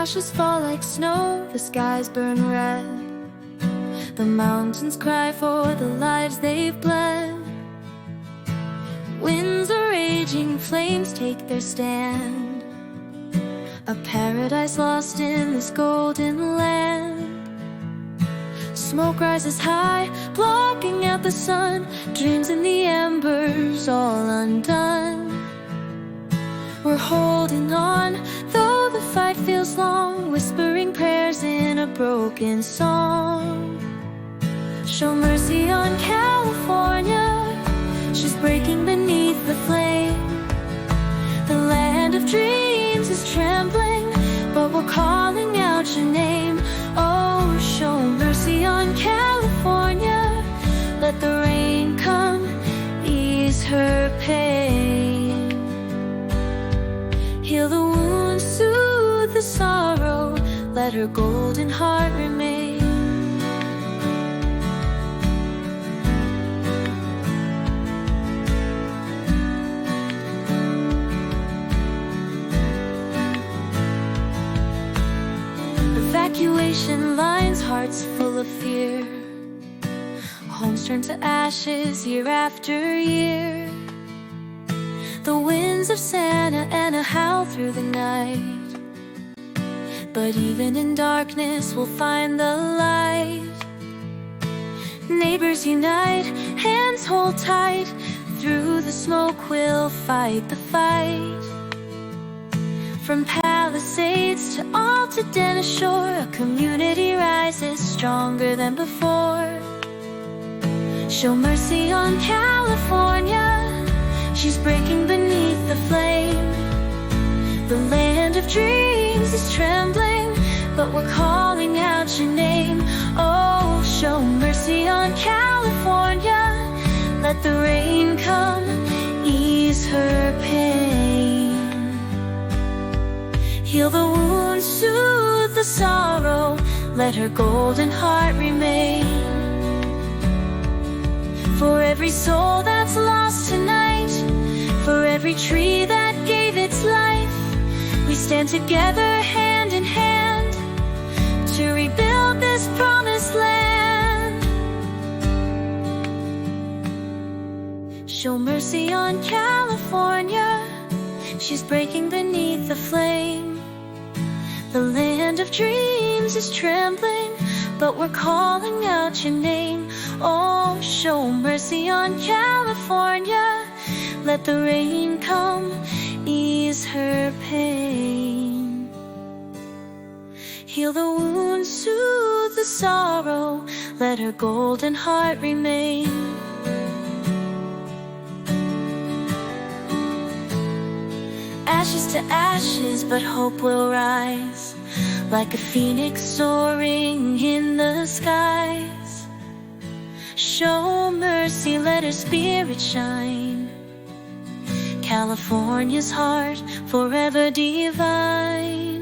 ashes fall like snow, the skies burn red. The mountains cry for the lives they've bled. Winds are raging, flames take their stand. A paradise lost in this golden land. Smoke rises high, blocking out the sun. Dreams in the embers, all undone. We're holding on, though the fight feels long, whispering prayers in a broken song. Show mercy on California, she's breaking beneath the flame. The land of dreams is trembling, but we're calling out your name. Oh, show mercy on California, let the rain come, ease her pain. Heal the wounds, soothe the sorrow, let her golden heart remain. Evacuation lines, hearts full of fear. Homes turn to ashes year after year. The winds of Santa Ana howl through the night, but even in darkness we'll find the light. Neighbors unite, hands hold tight. Through the smoke we'll fight the fight. From Palisades to Altadena shore, a community rises stronger than before. Show mercy on California, she's breaking beneath the flame. The land of dreams is trembling, but we're calling out your name. Oh, show mercy on California, let the rain come, ease her pain. Heal the wounds, soothe the sorrow, let her golden heart remain. For every soul that's lost tonight, for every tree that gave its life, we stand together hand in hand to rebuild this promised land. Show mercy on California, she's breaking beneath the flame. The land of dreams is trembling, but we're calling out your name. Oh, show mercy on California, let the rain come, ease her pain. Heal the wounds, soothe the sorrow, let her golden heart remain. Ashes to ashes, but hope will rise, like a phoenix soaring in the skies. Show mercy, let her spirit shine, California's heart forever divine.